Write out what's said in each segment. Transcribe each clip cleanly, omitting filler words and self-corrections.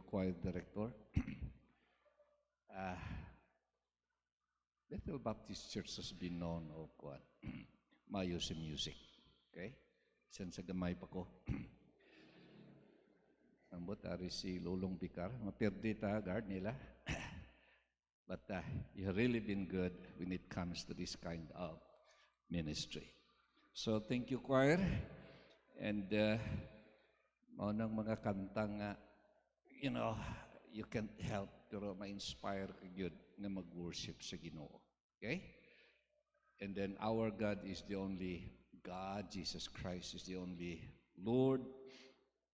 choir director. Bethel Baptist Church has been known of what? Mayo sa music. Okay? San sa gamay pa ko. Ambot ari si Lulong Bikar. Mapirdi ta guard nila. But you have really been good when it comes to this kind of ministry. So thank you, choir. And maunang mga kanta nga, you can't help pero ma-inspire ka yun na mag-worship sa Ginoo. Okay? And then our God is the only God. Jesus Christ is the only Lord.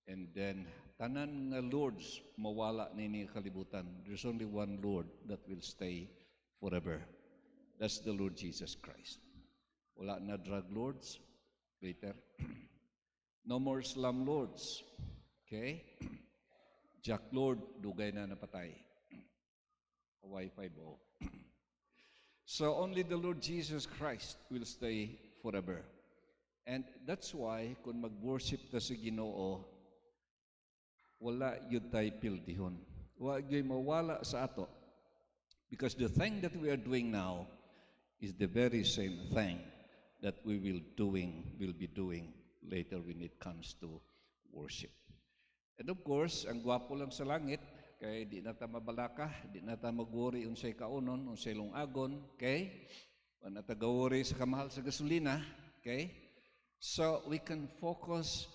And then tanan nga lords mawala nini kalibutan. There's only one Lord that will stay forever. That's the Lord Jesus Christ. Wala na drug lords later. No more slum lords. Okay? Jack Lord, dugay na napatay. Wi-Fi bo. So only the Lord Jesus Christ will stay forever. And that's why kung mag-worship ta sa Ginoo, wala yun tayo pildihon. Wala yun mawala sa ato. Because the thing that we are doing now is the very same thing that we will be doing later when it comes to worship. And of course, ang gwapo lang sa langit, kay di na ta mabalaka, di na ta mag-worry unsay kaunon, unsay lungagon, okay? Wala na ta ga-worry sa kamahal sa gasolina, okay? So we can focus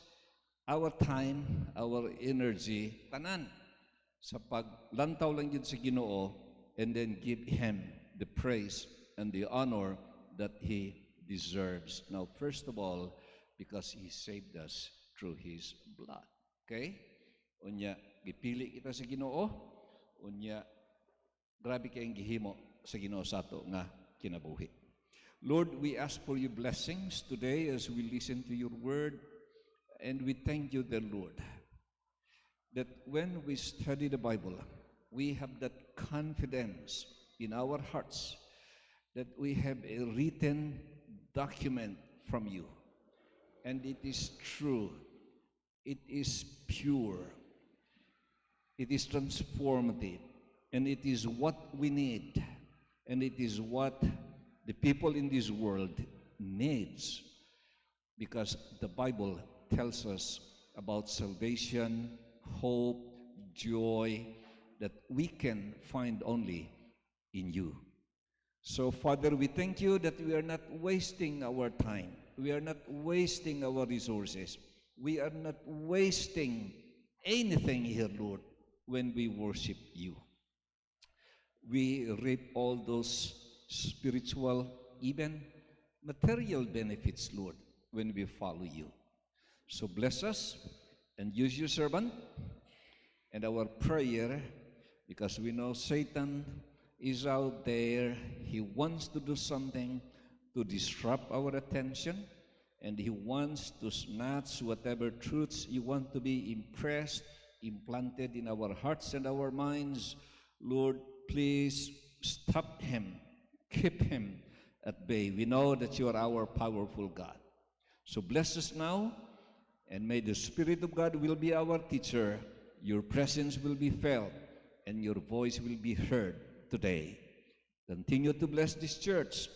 our time, our energy, tanan, sa paglantaw lang yun sa Ginoo, and then give Him the praise and the honor that He deserves. Now, first of all, because He saved us through His blood. Okay? Unya, gipili kita sa Ginoo. Unya, grabe kayong gihimo sa Ginoo sa ato nga kinabuhi. Lord, we ask for your blessings today as we listen to your word. And we thank you, the Lord, that when we study the Bible, we have that confidence in our hearts that we have a written document from you. And it is true. It is pure. It is transformative. And it is what we need. And it is what the people in this world needs. Because the Bible tells us about salvation, hope, joy that we can find only in you. So, Father, we thank you that we are not wasting our time. We are not wasting our resources. We are not wasting anything here, Lord, when we worship you. We reap all those spiritual, even material benefits, Lord, when we follow you. So bless us and use your servant. And our prayer, because we know Satan is out there, he wants to do something to disrupt our attention, and he wants to snatch whatever truths you want to be impressed, implanted in our hearts and our minds. Lord, please stop him, keep him at bay. We know that you are our powerful God. So bless us now, and may the Spirit of God will be our teacher. Your presence will be felt, and your voice will be heard today. Continue to bless this church.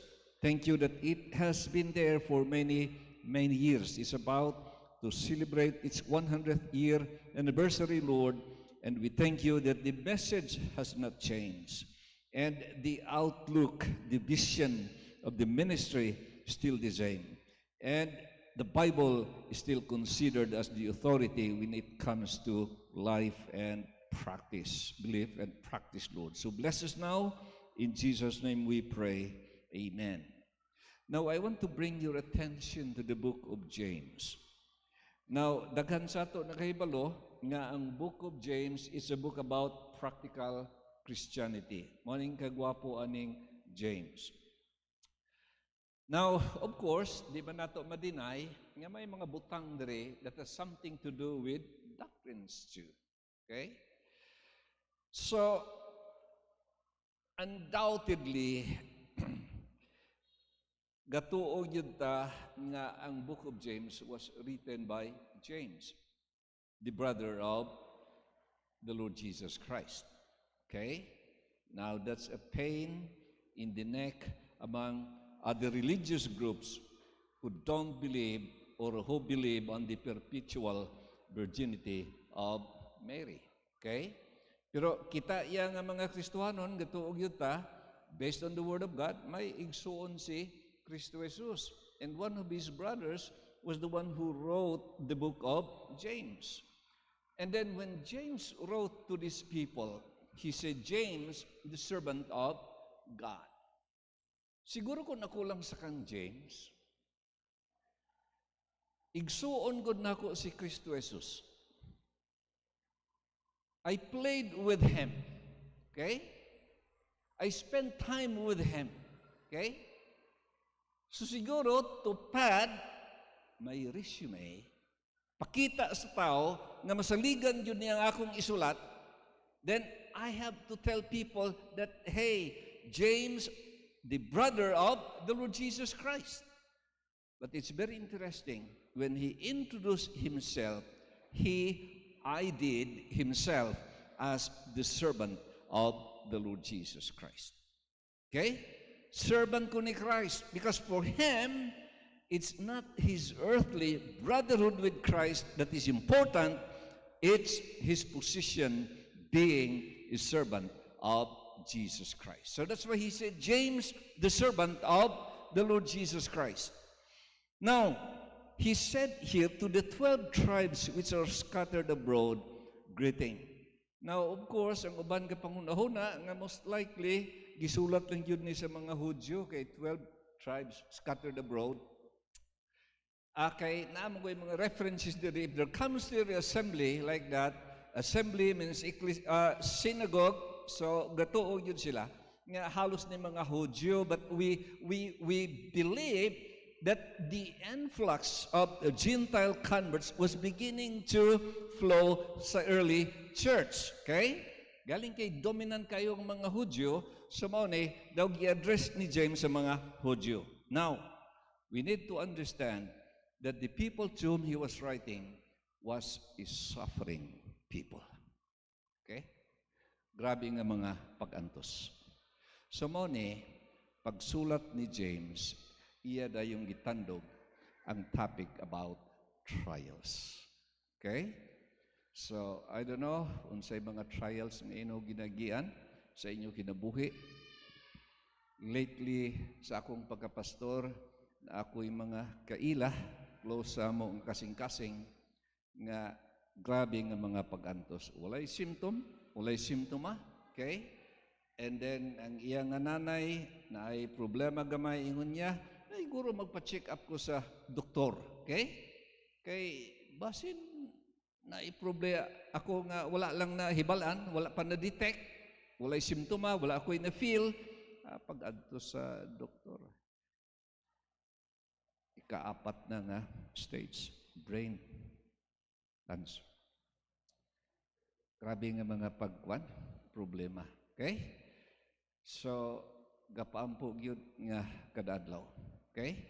Thank you that it has been there for many, many years. It's about to celebrate its 100th year anniversary, Lord, and we thank you that the message has not changed, and the outlook, the vision of the ministry is still the same. And the Bible is still considered as the authority when it comes to life and practice, belief and practice, Lord. So bless us now. In Jesus' name we pray. Amen. Now, I want to bring your attention to the book of James. Now, daghan sa ato nakahibalo nga ang book of James is a book about practical Christianity. Maning kagwapo aning James. Now, of course, di ba nato ma-deny nga may mga butang dire that has something to do with doctrines too. Okay? So, undoubtedly, gatuo yun ta nga ang book of James was written by James, the brother of the Lord Jesus Christ. Okay? Now, that's a pain in the neck among other religious groups who don't believe or who believe on the perpetual virginity of Mary. Okay? Pero kita iya nga mga Kristohanon, gatuog yun ta, based on the Word of God, may igsuon si Kristo Jesus. And one of his brothers was the one who wrote the book of James. And then when James wrote to these people, he said, James, the servant of God. Siguro kung nakulang sa kang James, igsuon gud nako si Kristo Jesus. I played with him. Okay? I spent time with him. Okay? So siguro, to pad my resume, pakita sa tao nga masaligan yun niyang akong isulat, then I have to tell people that, hey, James, the brother of the Lord Jesus Christ. But it's very interesting. When he introduced himself, he ID'd himself as the servant of the Lord Jesus Christ. Okay? Servant ko ni Christ. Because for him, it's not his earthly brotherhood with Christ that is important. It's his position being a servant of Jesus Christ. So that's why he said, James, the servant of the Lord Jesus Christ. Now, he said here to the 12 tribes which are scattered abroad, greeting. Now, of course, ang uban ka pangunahuna nga most likely gisulat lang yun ni sa mga Hudyo kay 12 tribes scattered abroad. Kay naman ko yung mga references there. If there comes to the assembly like that, assembly means synagogue, so gatuo yun sila. Nga halos ni mga Hudyo, but we believe that the influx of Gentile converts was beginning to flow sa early church. Okay? Galing kay dominant kayong mga Hudyo, so mo ni daw gi-address ni James sa mga Hudyo. Now, we need to understand that the people to whom he was writing was a suffering people. Okay? Grabe nga mga pag-antos. So mo ni, pagsulat ni James, iya da yung gitandog ang topic about trials. Okay? So, I don't know, unsay mga trials ng inyo ginagian sa inyo kinabuhi. Lately, sa akong pagkapastor, na ako'y mga kaila, close sa mo ang kasing-kasing, nga grabe nga mga pag-antos. Walay simptoma, okay? And then, ang iyang nanay, na ay problema gamay ingon niya, ay guro magpa-check up ko sa doktor, okay? Kay basin na i-problema ako nga wala lang na hibalan, wala pa na-detect, walay simptoma, wala ako'y na-feel, pag-adto sa doktor. Ika-4 na nga stage, brain cancer. Grabe nga mga problema. Okay? So, gapaampo gyud nga kadadlaw. Okay?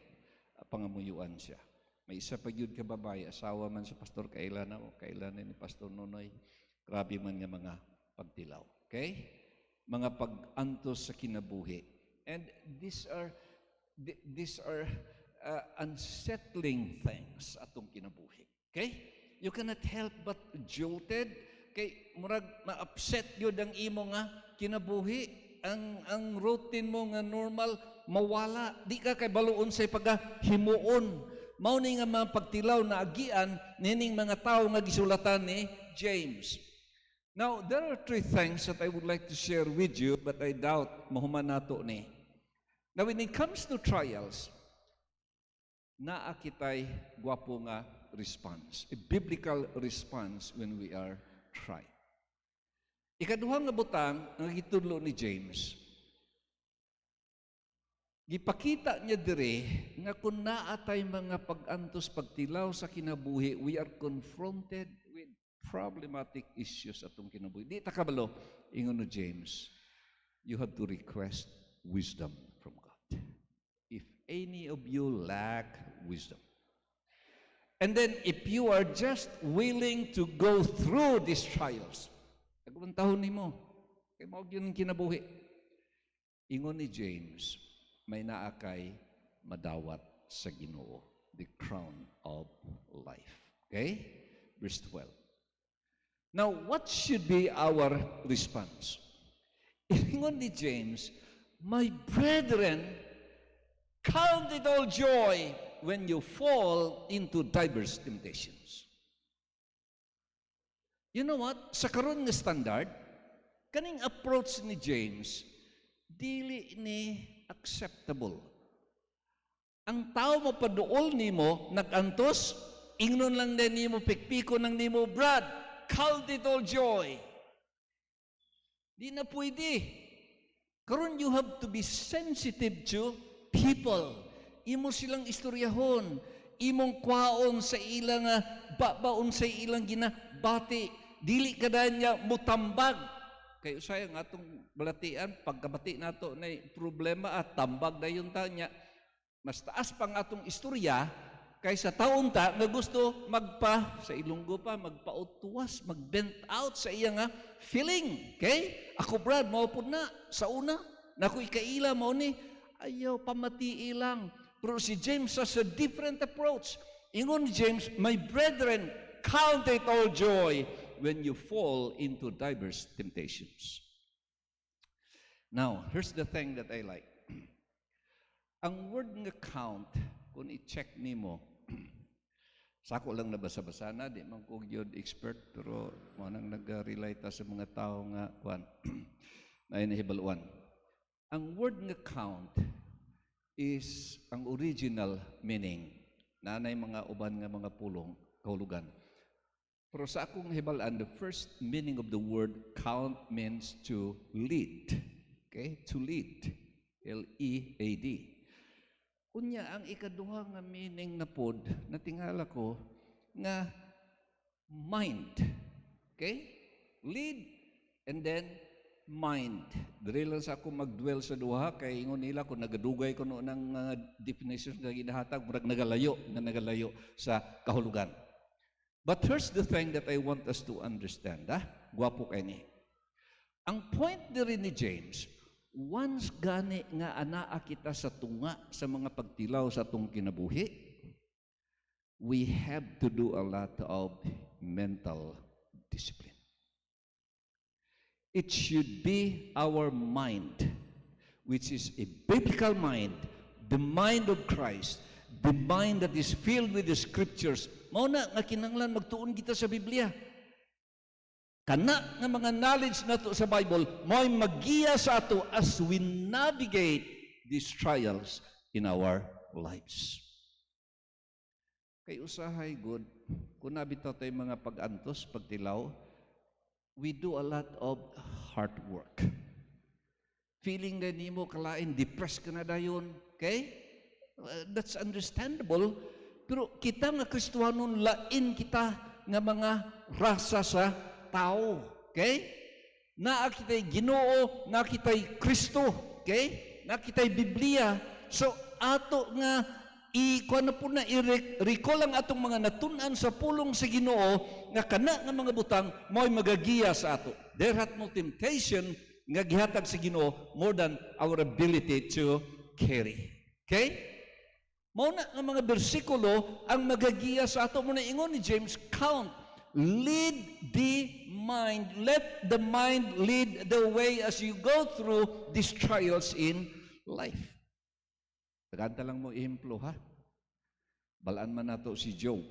Pangamuyuan siya. May isa pa gyud ka babae, asawa man sa Pastor Kailan o Kailan ni Pastor Nonoy. Grabe man nga mga pagtilaw. Okay? Mga pag-antos sa kinabuhi. And these are unsettling things atong kinabuhi. Okay? You cannot help but jolted. Kay murag ma-upset yun ang imo nga kinabuhi. Ang routine mo nga normal, mawala. Di ka kay baluon sa paghimuon. Mao ni nga mga pagtilaw na agian nining mga tao nga gisulatan ni James. Now, there are 3 things that I would like to share with you, but I doubt mahuman nato ni. Now, when it comes to trials, naa kitay gwapo nga response, a biblical response when we are tried. Ikaduha nga butang ang gitudlo ni James. Gipakita niya dire nga kung naatay mga pag-antos pagtilaw sa kinabuhi, we are confronted with problematic issues atong kinabuhi. Di ta kabalo ingon no James, you have to request wisdom from God. If any of you lack wisdom. And then if you are just willing to go through these trials, Tagumantahon nimo. Kay mao gyud ang kinabuhi. Ingon ni James, may naakay madawat sa Ginoo, the crown of life. Okay? Verse 12. Now, what should be our response? Ingon ni James, my brethren, count it all joy when you fall into diverse temptations. You know what? Sa karon nga standard, kaning approach ni James, dili ni acceptable. Ang tao mo paduol nimo, nagantos, ingnon lang din nimo, pikpiko ng nimo, Brad, count it all joy. Di na pwede. Karon you have to be sensitive to people. Imo silang istoryahon. Imong kwaon sa ilang babaon sa ilang ginabati. Dili kada niya mutambag. Kay usay ang atong balatian, pagkabati nato na problema at tambag na yun niya. Mas taas pang atong istorya kaysa taon ta nga gusto sa Ilonggo pa, magpautuwas, mag-bent out sa iya nga feeling. Okay? Ako, Brad, maupod na sa una. Naku, ikaila mo ni, ayaw, pamati ilang. Pero si James has a different approach. Ingon ni James, my brethren, count it all joy when you fall into diverse temptations. Now, here's the thing that I like. Ang word nga count, kung i-check nimo, sako lang nabasa-basa na, di man ko yun expert, pero manang nag-relate sa mga tao nga, na inahibaluan. Ang word nga count is ang original meaning. Nanay mga uban nga mga pulong, kahulugan. Pero sa akong hibalaan, the first meaning of the word count means to lead. Okay? To lead. L-E-A-D. Unya, ang ikaduha nga meaning na pod, natingala ko, nga mind. Okay? Lead and then mind. Dili lang sa ako mag-dwell sa duha, kay ingon nila kung nagadugay ko noon ng definitions nga ginahatag, murag nagalayo sa kahulugan. But here's the thing that I want us to understand. Gwapo kay ni. Ang point diri ni James, once gani nga anaa kita sa tunga sa mga pagtilaw sa atong kinabuhi, we have to do a lot of mental discipline. It should be our mind, which is a biblical mind, the mind of Christ, the mind that is filled with the scriptures. Mao na nga kinahanglan magtuon kita sa Biblia. Kana nga mga knowledge nato sa Bible, mo'y maggiya sa ato as we navigate these trials in our lives. Kay usahay good, kung nabitaw tayo mga pag-antos, pagtilaw, we do a lot of hard work. Feeling na nimo kalain, depressed ka na dayon, okay? That's understandable. Pero kita nga Kristiyanon, lain kita nga mga rasa sa tao. Okay? Nakita'y Ginoo, nakita'y Kristo. Okay? Nakita'y Biblia. So, ato nga, ikuan na po na, i-recall ang atong mga natunan sa pulong sa Ginoo, nga kana nga mga butang, mo'y magagiya sa ato. There hath no temptation nga gihatag sa Ginoo more than our ability to carry. Okay? Mao na nga mga bersikulo ang magagiya sa ato. Muna ingon ni James, count, lead the mind, let the mind lead the way as you go through these trials in life. Tagaanta lang mo ihemplo, ha? Balaan man nato si Job.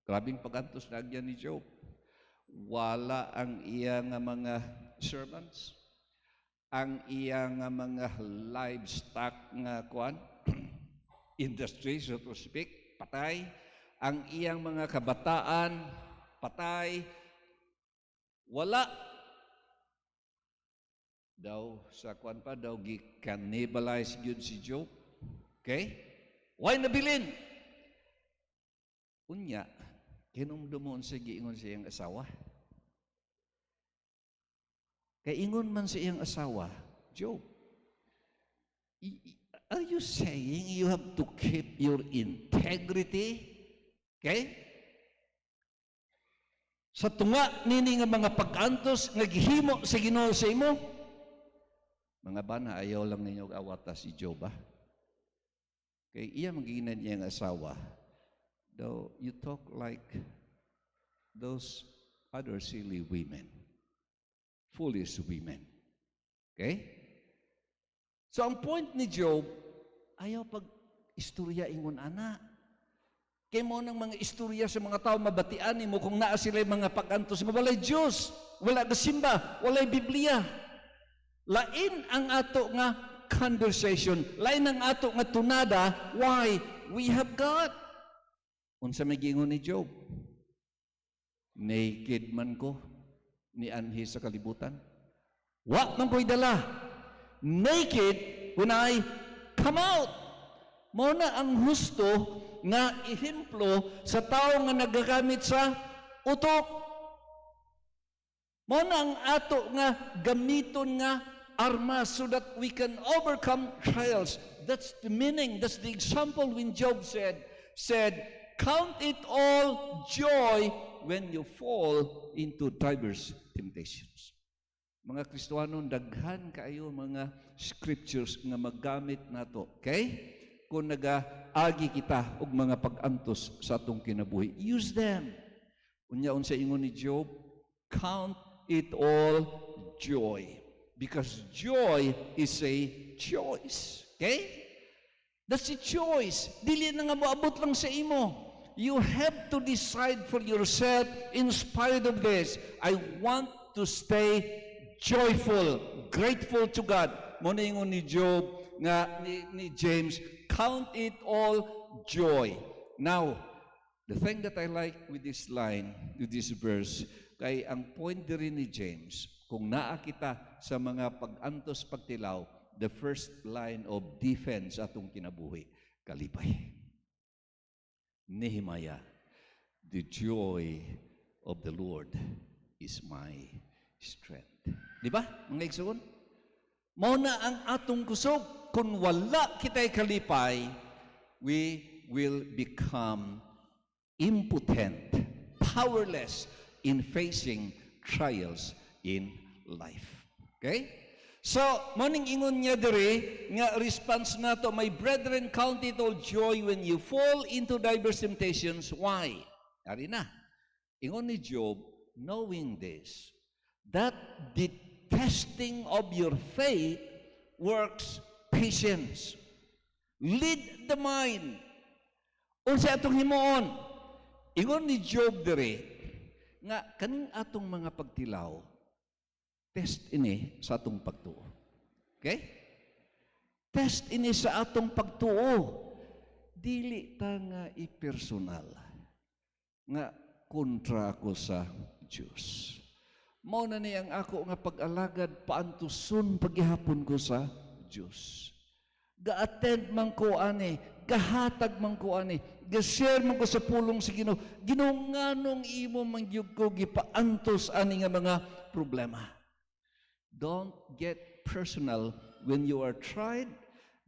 Grabing pagantos na agyan ni Job. Wala ang iya nga mga servants, ang iya nga mga livestock nga kuan, industry, so to speak, patay. Ang iyang mga kabataan, patay. Wala. Daw, sa kuan pa, daw gi-cannibalize yun si Job. Okay? Why nabilin? Unya, kinumdumon sa giingon sa iyang asawa. Kay ingon man sa iyang asawa, Job, are you saying you have to keep your integrity? Okay? sa tunga nini nga mga pag-antos nga gihimo sa Ginoo sa imo. Mga bana, ayaw lang ninyo awata si Job, ba? Kay iya magiginan niya ang asawa. Though you talk like those other silly women, foolish women. Okay? So ang point ni Job, ayaw pag-istorya ingon ana. Kaya mo ng mga istorya sa mga tao mabatian mo kung naa sila mga pag-antos mo. Walay Diyos, wala gasimba, walay Biblia. Lain ang ato nga conversation, lain ang ato nga tunada. Why? We have God. Unsa may gingon ni Job? Naked man ko, ni anhi sa kalibutan. Wa man ko'y dala. Naked when I come out. Muna ang husto nga ehemplo sa tao nga nagagamit sa utok. Muna ang ato nga gamiton nga armas so that we can overcome trials. That's the meaning. That's the example when Job said, count it all joy when you fall into diverse temptations. Mga Kristohanon, daghan kayo mga scriptures nga maggamit nato. Okay? Kung nagaagi kita og mga pag-antos sa atong kinabuhi, use them. Unyaon sa ingon ni Job, count it all joy. Because joy is a choice. Okay? That's a choice. Dili na nga moabot lang sa imo. You have to decide for yourself, in spite of this, I want to stay joyful, grateful to God. Muna ingon ni Job, nga ni James, count it all joy. Now, the thing that I like with this line, with this verse, kay ang point diri ni James, kung naa kita sa mga pag-antos pagtilaw, the first line of defense atong kinabuhi, kalipay. Nehemiah, the joy of the Lord is my strength. Di ba, mga igsoon? Mauna ang atong kusog. Kung wala kita'y kalipay, we will become impotent, powerless in facing trials in life. Okay? So, maning ingon niya diri, nga response nato, my brethren, count it all joy when you fall into diverse temptations. Why? Ari na. Ingon ni Job, knowing this, that the testing of your faith works patience. Lead the mind. Unsa atong himuon? Ingon ni Job diri, nga kaning atong mga pagtilaw, test ini sa atong pagtuo. Okay? Test ini sa atong pagtuo. Dili ta nga i-personal. Nga kontra ako sa Diyos. Mao na ni ang ako nga pag-alagad paantuson paghihapon ko sa Diyos. Ga-attend man ko ani, gahatag man ko ani, ga-share man ko sa pulong sa Ginoo. Ginoo nganong imo mangyud ko gipaantos ani nga mga problema. Don't get personal when you are tried,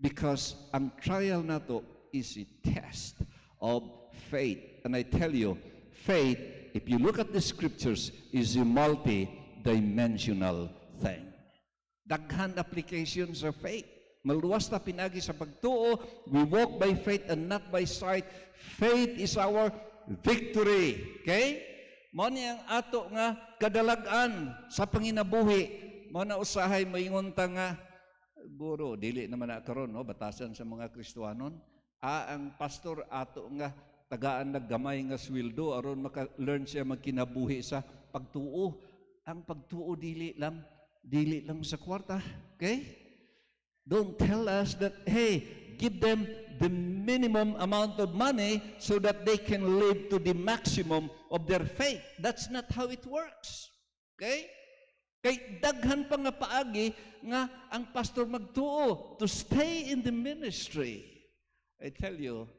because ang trial nato is a test of faith. And I tell you, faith, if you look at the scriptures, is a multi-dimensional thing. Daghan applications of faith. Maluwas na pinagi sa pagtuo. We walk by faith and not by sight. Faith is our victory. Okay? Mao ni ang ato nga kadalagan sa panginabuhi. Mao na usahay moingon ta nga, guro, dili naman na karon, no, batasan sa mga Kristohanon. Ang pastor ato nga tagaan naggamay nga sweldo aron maka-learn siya magkinabuhi sa pagtuo. Ang pagtuo dili lang sa kwarta. Okay? Don't tell us that, hey, give them the minimum amount of money so that they can live to the maximum of their faith. That's not how it works. Okay? Kay daghan pa nga paagi nga ang pastor magtuo to stay in the ministry. I tell you,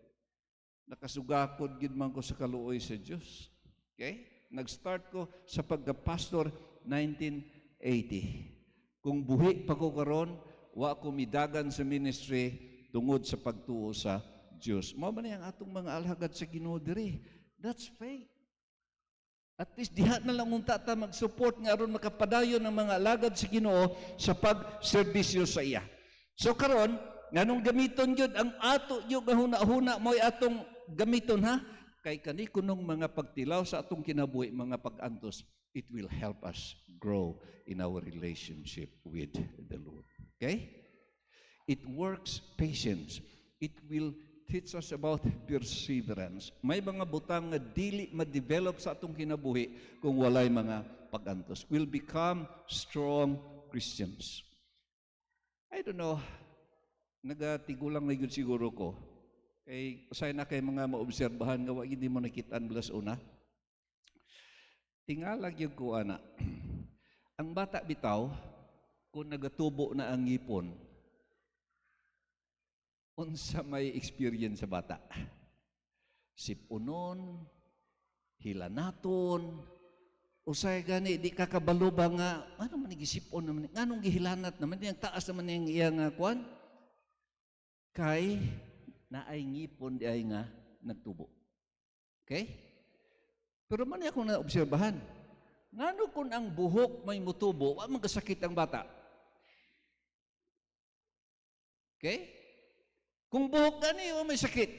nakasugakod gid man ko sa kaluoy sa Dios. Okay? Nag-start ko sa pagka-pastor 1980. Kung buhi pa ko karon, wa ko midagan sa ministry tungod sa pagtuo sa Dios. Mao man ang atong mga alhagad sa Ginoo diri. That's faith. At least diha na lang unta ta mag-support nga aron makapadayon ng mga alagad sa Ginoo sa pagserbisyo sa iya. So karon, nganong gamiton yun ang ato yung huna-huna mo'y atong gamiton ha? Kay kani kunong mga pagtilaw sa atong kinabuhi, mga pag-antos, it will help us grow in our relationship with the Lord. Okay? It works patience. It will teach us about perseverance. May mga butang nga dili ma-develop sa atong kinabuhi kung walay mga pag-antos. We'll become strong Christians. I don't know, nagatigulang na yun siguro ko. Kay usay na kay mga maobserbahan nga wa hindi mo nakitaan belas una. Tingalag yung ko ana. Ang bata bitaw kung nagatubo na ang ngipon, unsa may experience sa bata. Sipunon, hilanaton, usay gani di ka kabalo ba nga ano man gisipon naman nganong gihilanat naman yang taas naman yang iyang kuan kay naay ngipon di ay nga nagtubo. Okay? Pero man ako na obserbahan. Ngano kun ang buhok may mutubo, wa man kasakit ang bata. Okay? Kung buhok gani, may sakit.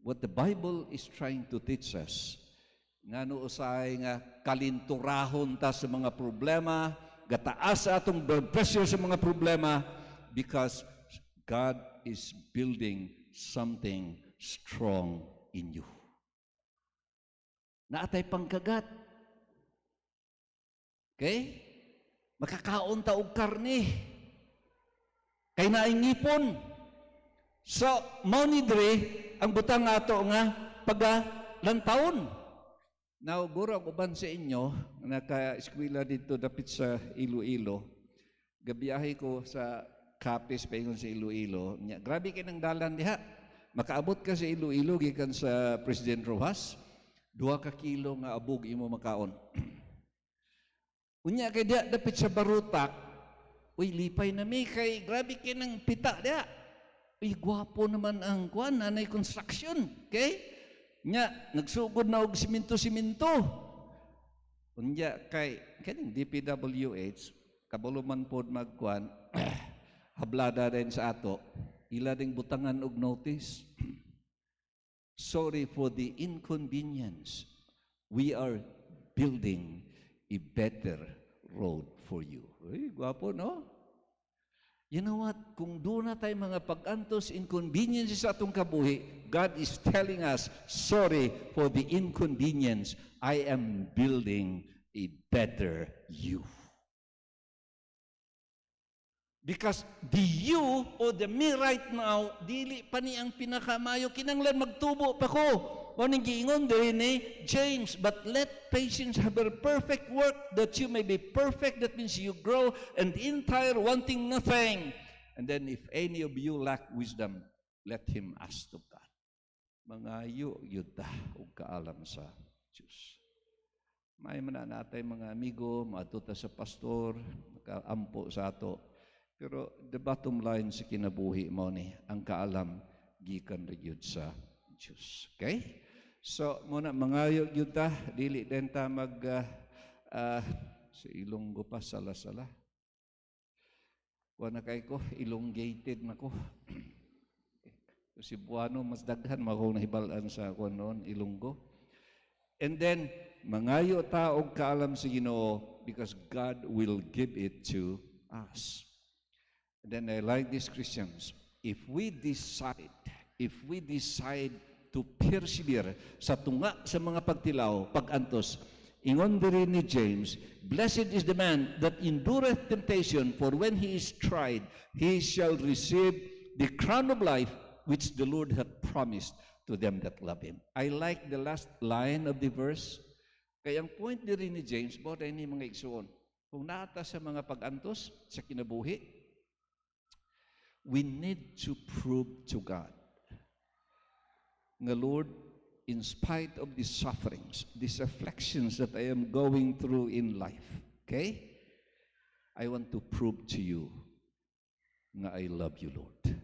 What the Bible is trying to teach us, ngano usay nga kalinturahon ta sa mga problema, gataas sa atong blood pressure sa mga problema, because God is building something strong in you. Naatay pangkagat. Okay? Makakaon ta og karne. Kay naay ngipon. So, mao ni diri ang butang ato nga pagalantawon. Now, guro uban sa inyo, naka-eskwela dito dapit sa Iloilo. Gabiyahe ko sa Capiz paingon sa Iloilo. Grabe kay nang dalan diha. Makaabot ka sa Iloilo gikan sa President Rojas, 2 ka kilo nga abog imo makaon. Unya kay diha dapit sa Barutak, uy lipay na mi kay grabe kay nang pita diha. Uy, gwapo naman ang kuan, nanay construction. Okay? Nya, nagsugod na og siminto-siminto. Unya, kaning DPWH, kabuluman po magkuan, hablada din sa ato, ila ding butangan og notice. Sorry for the inconvenience. We are building a better road for you. Uy, gwapo, no? You know what? Kung doon na tayo mga pag-antos, inconveniences sa atong kabuhi, God is telling us, sorry for the inconvenience. I am building a better you. Because the you or the me right now, dili pa ni ang pinakamayo, kinanglan magtubo pa ko. O nang giingon din ni James, but let patience have a perfect work that you may be perfect. That means you grow and entire, wanting nothing. And then if any of you lack wisdom, let him ask of God. Mangayo yuta ug kaalam sa Diyos. May mananatay mga amigo, matuta sa pastor, makaampo sa ato. Pero the bottom line sa kinabuhi mo ni, ang kaalam, gikan rin sa Diyos. Okay? So, muna, mangayo yun ta, dili din ta sa Ilonggo pa, sala-sala. Kuha na kay ko, elongated na ko. Si Buano, mas daghan, makong nahibalaan sa kuha noon, Ilonggo. And then, mangayo ta og kaalam sa Ginoo because God will give it to us. And then I like these Christians, if we decide to persevere sa tunga sa mga pagtilaw, pag-antos, ingon diri ni James, blessed is the man that endureth temptation, for when he is tried, he shall receive the crown of life which the Lord hath promised to them that love him. I like the last line of the verse. Kaya ang point diri ni James, about any mga igsuon, kung naata sa mga pag-antos sa kinabuhi, we need to prove to God nga, Lord, in spite of these sufferings, these afflictions that I am going through in life, okay, I want to prove to you nga I love you, Lord.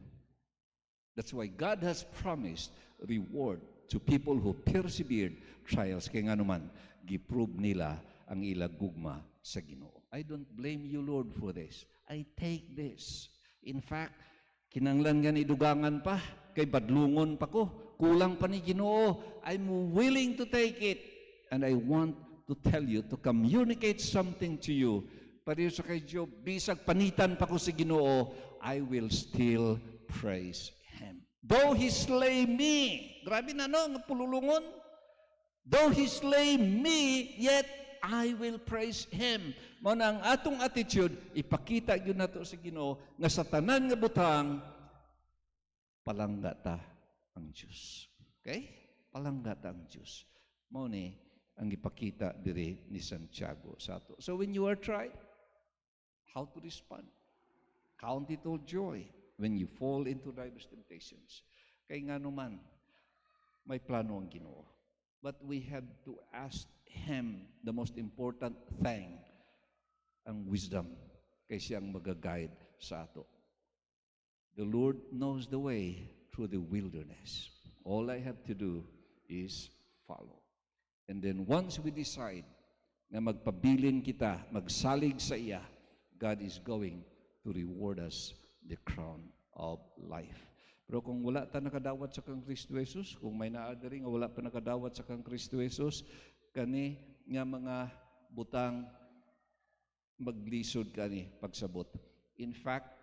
That's why God has promised reward to people who persevered trials. Kaya nga naman, giprove nila ang ilang gugma sa Ginoo. I don't blame you, Lord, for this. I take this. In fact, kinanglan nga ni dugangan pa, kay badlungon pa ko, kulang pa ni Ginoo. I'm willing to take it. And I want to tell you, to communicate something to you. Pariyo sa kay Job, bisag panitan pa ko si Ginoo, I will still praise Him. Though He slay me, grabe na no, nga pululungon. Though He slay me, yet I will praise Him. Mao na ang atong attitude, ipakita yun nato sa Ginoo nga sa tanan nga butang, palangga ta ang Diyos. Okay? Palangga ta ang Diyos. Mao ni ang ipakita diri ni Santiago sa ato. So when you are tried, how to respond? Count it all joy when you fall into diverse temptations. Kay nga naman, may plano ang Ginoo. But we have to ask Him the most important thing, ang wisdom, kay siyang mag-guide sa ato. The Lord knows the way through the wilderness. All I have to do is follow. And then once we decide na magpabilin kita, magsalig sa iya, God is going to reward us the crown of life. Pero kung wala ta nakadawat sa kang Kristo Jesus, kung may naadari nga wala pa nakadawat sa kang Kristo Jesus, kani nga mga butang maglisod kani pagsabot. In fact,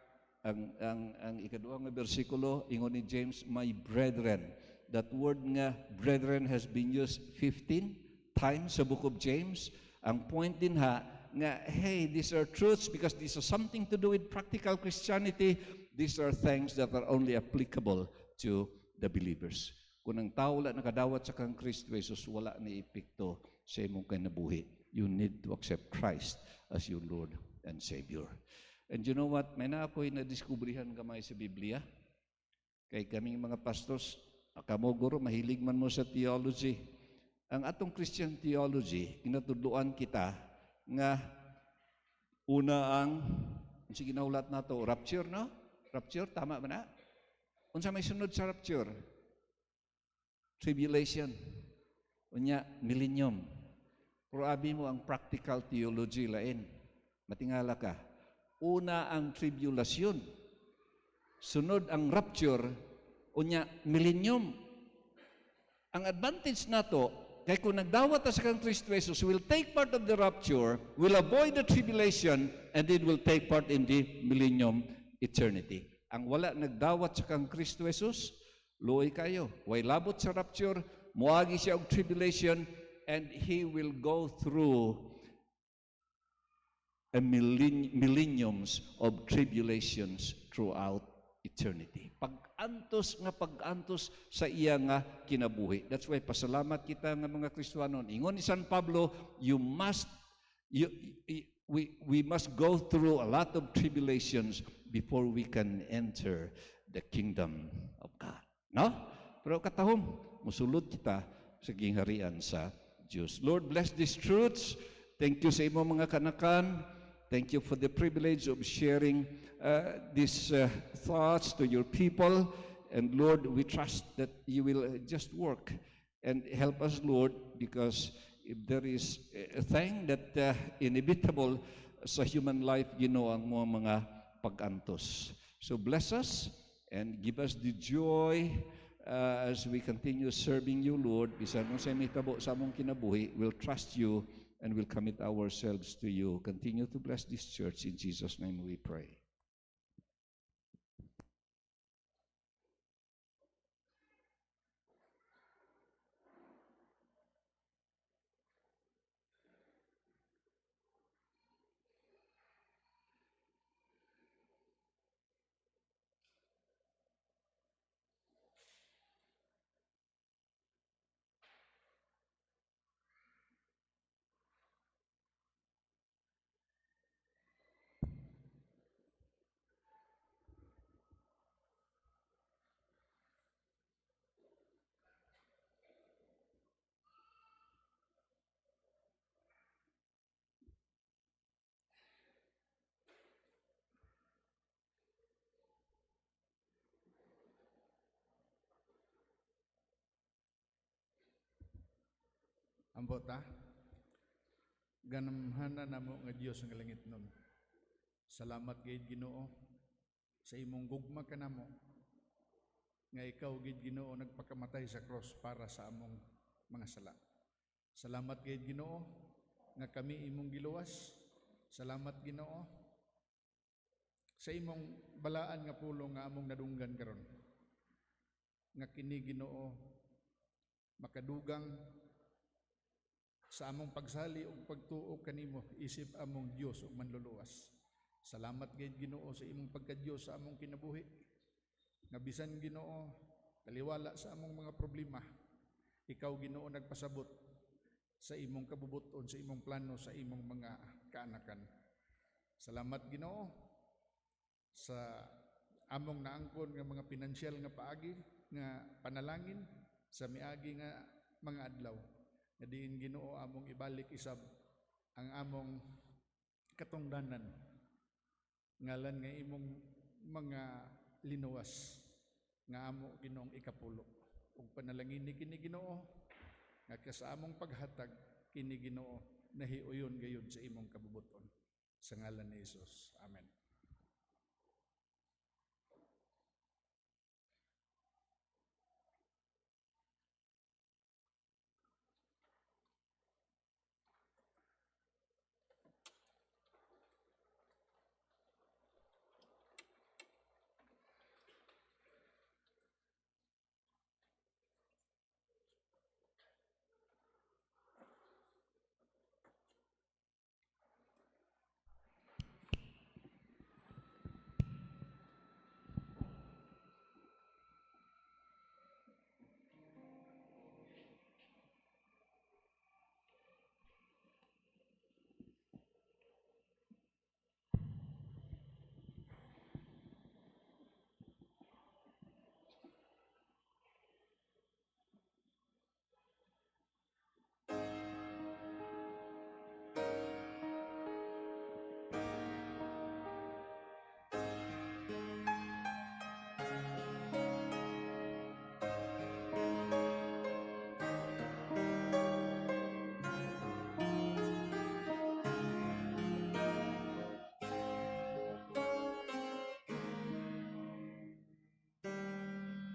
ang ikaduhang nga bersikulo ingon ni James, my brethren. That word nga brethren has been used 15 times sa book of James. Ang point din ha nga, hey, these are truths because these are something to do with practical Christianity. These are things that are only applicable to the believers. Kung ang tao wala nakadawat sa kang Kristo Jesus, wala ni epekto sa imong kinabuhi. You need to accept Christ as your Lord and Savior. And you know what? May na ako'y nadiskubrihan gamay sa Biblia. Kay kaming mga pastors, kamo guro, mahilig man mo sa theology. Ang atong Christian theology, inatudluan kita nga una ang, sige naulat na to, rapture, no? Rapture, tama ba na? Unsa may sunod sa rapture? Tribulation. Unya, millennium. Pero abi mo ang practical theology lain. Matingala ka. Una ang tribulation. Sunod ang rapture. Unya, millennium. Ang advantage nato, kaya kung nagdawat sa kang Kristo Jesus, will take part of the rapture, will avoid the tribulation, and it will take part in the millennium eternity. Ang wala nagdawat sa kang Kristo Jesus, luoy kayo. Way labot sa rapture, muagi siya og tribulation, and he will go through a millenniums of tribulations throughout eternity. Pag-antos sa iya nga kinabuhi. That's why pasalamat kita nga mga Kristiyano. Ingon ni San Pablo, we must go through a lot of tribulations before we can enter the kingdom of God. No? Pero katahom, musulod kita sa gingharian sa Diyos. Lord, bless these truths. Thank you sa imo mga kanakan. Thank you for the privilege of sharing these thoughts to your people. And Lord, we trust that you will just work and help us, Lord, because if there is a thing that inevitable sa human life, ang mga pag-antos. So bless us and give us the joy as we continue serving you, Lord. Bisan mo sa mitabo sa among kinabuhi, we'll trust you and we'll commit ourselves to you. Continue to bless this church. In Jesus' name we pray. Ambot ta, ganamhana namo nga Dios nga langit nun. Salamat gayud Ginoo sa imong gugma kanamo nga ikaw gid Ginoo nagpakamatay sa cross para sa among mga sala. Salamat gayud Ginoo nga kami imong giluwas. Salamat Ginoo sa imong balaan nga pulong nga among nadunggan karon. Nga kini Ginoo makadugang sa among pagsali ug pagtuo kanimo isip among Dios ug manluluwas. Salamat gayud Ginoo sa imong pagka-Dios sa among kinabuhi. Nga bisan Ginoo taliwala sa among mga problema, ikaw Ginoo nagpasabot sa imong kabubuton, sa imong plano sa imong mga kaanakan. Salamat Ginoo sa among naangkon nga mga pinansyal nga paagi nga panalangin sa miagi nga mga adlaw. Nga diin Ginoo among ibalik isab ang among katungdanan ngalan nga imong mga linuwas nga amo Ginoong ikapulo. Ug panalangin ni kini Ginoo nga sa among paghatag kini Ginoo nahiuyon gayud sa imong kabubuton. Sa ngalan ni Hesus. Amen.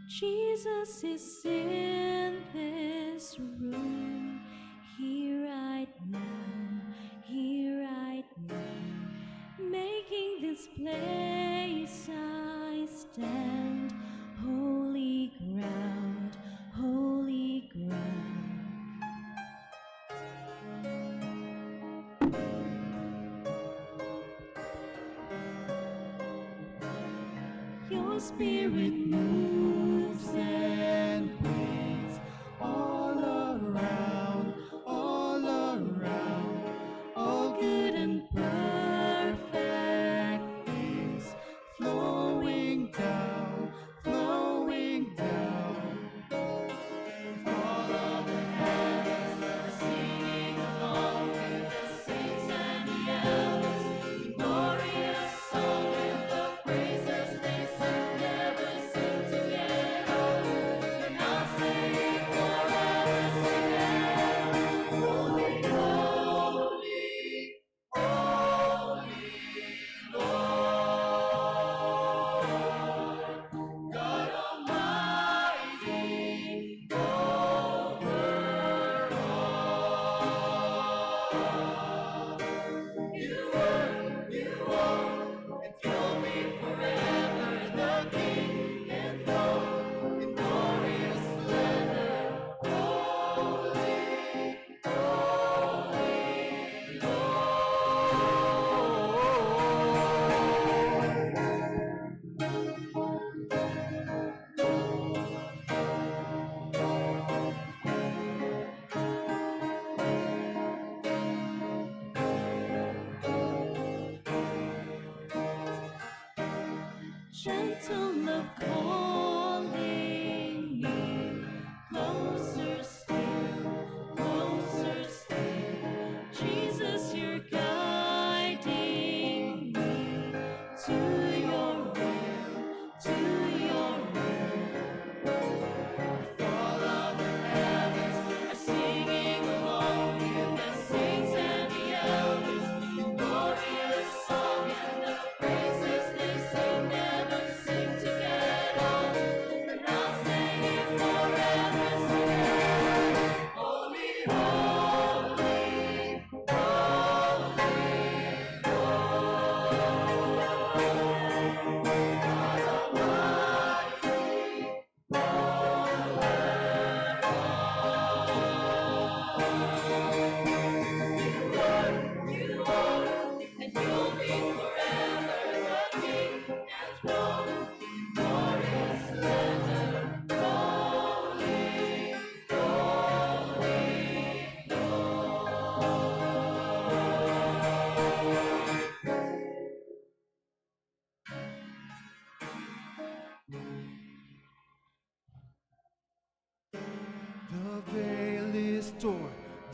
Jesus is in this room, here right now, making this place I stand, holy ground, holy ground. Your spirit moves and breathes all around, all good and perfect things flowing down, flowing down. All of the heavens are singing along with the saints and the elders, the glorious song and the praises they sing never seem to get old. They're now saying forever, sing holy, holy, holy Lord, God Almighty, over all. You were, and you'll be forever the King enthroned in glorious splendor. Holy, holy gentle love calling me closer still. Jesus, you're guiding me to your will, to your will. All of the heavens are singing along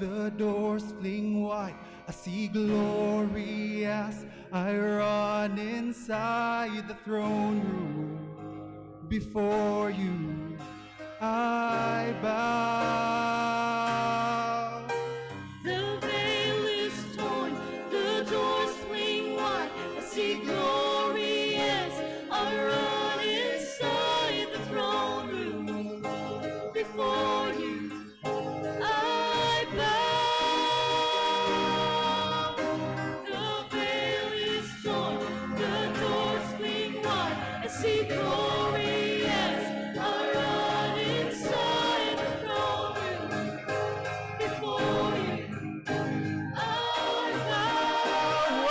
the doors fling wide. I see glory as I run inside the throne room. Before you, I bow. The veil is torn, the doors swing wide. I see glory as I run inside the throne room. Before you, I bow. The veil is torn, the doors swing wide. I see glory as I run inside the throne room. Before you, I bow.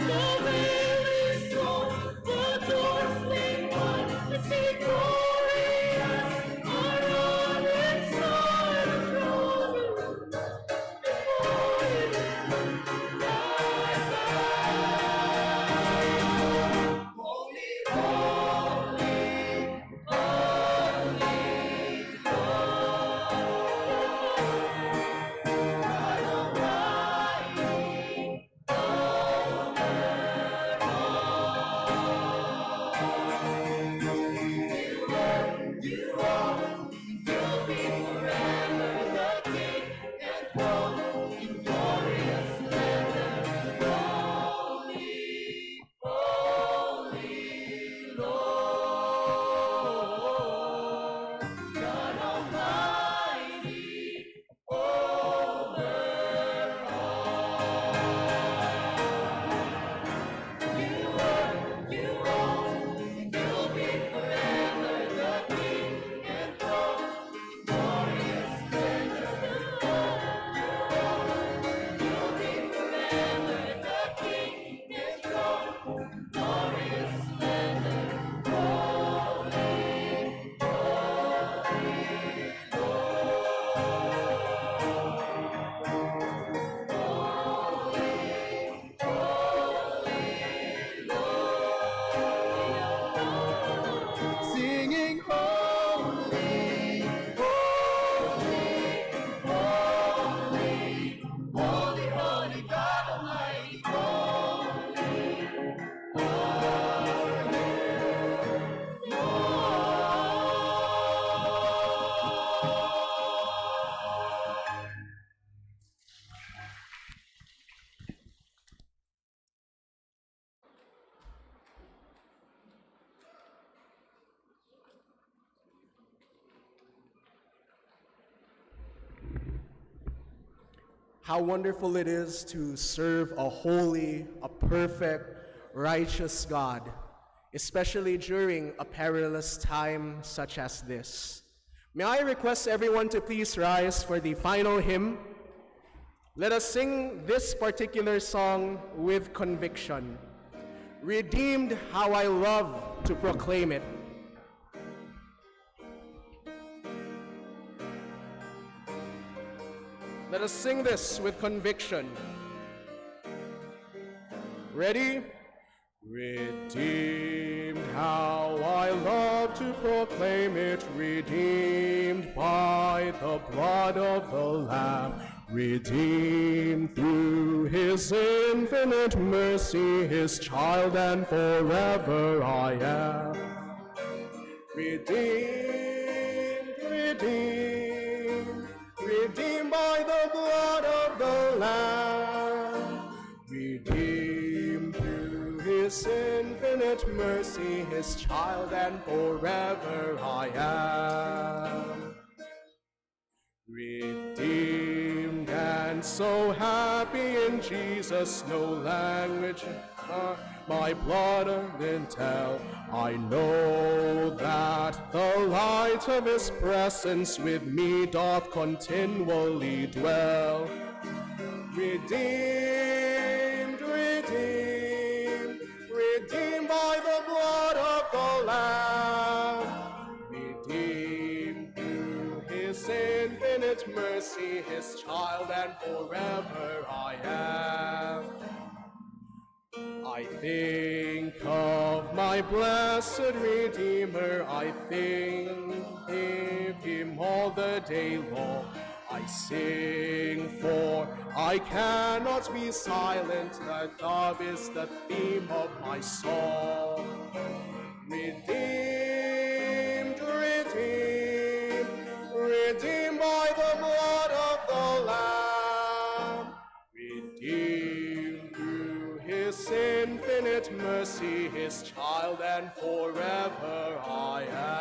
The veil is torn, the doors swing wide. I see glory as I run inside the throne room. Before you, I bow. Holy, Singing holy, holy, holy, holy, holy God Almighty, holy, How wonderful it is to serve a holy, a perfect, righteous God, especially during a perilous time such as this. May I request everyone to please rise for the final hymn? Let us sing this particular song with conviction. Redeemed, how I love to proclaim it. Let us sing this with conviction. Ready? Redeemed, how I love to proclaim it. Redeemed by the blood of the Lamb. Redeemed through His infinite mercy, His child, and forever I am. Redeemed, redeemed, redeemed by the blood of the Lamb. Redeemed through His infinite mercy, His child, and forever I am. Redeemed and so happy in Jesus, no language my blood can tell. I know that the light of His presence with me doth continually dwell. Redeemed, redeemed, redeemed by the blood of the Lamb. Redeemed through His infinite mercy, His child, and forever I am. I think of my blessed Redeemer, I think of Him all the day long. I sing, for I cannot be silent, that love is the theme of my song. Redeemed, redeemed, redeemed by the blood of the Lamb, redeemed through His infinite mercy, His child, and forever I am.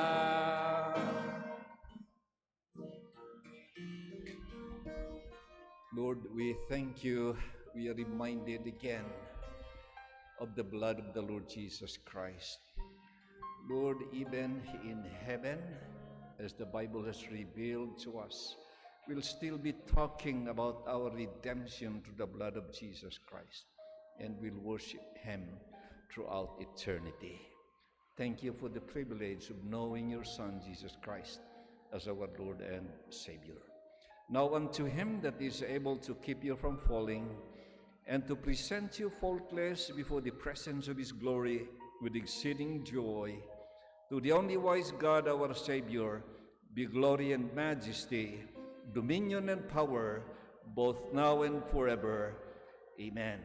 Lord, we thank you. We are reminded again of the blood of the Lord Jesus Christ. Lord, even in heaven, as the Bible has revealed to us, we'll still be talking about our redemption through the blood of Jesus Christ, and we'll worship Him throughout eternity. Thank you for the privilege of knowing your Son, Jesus Christ, as our Lord and Savior. Now unto Him that is able to keep you from falling, and to present you faultless before the presence of His glory with exceeding joy, to the only wise God, our Savior, be glory and majesty, dominion and power, both now and forever. Amen.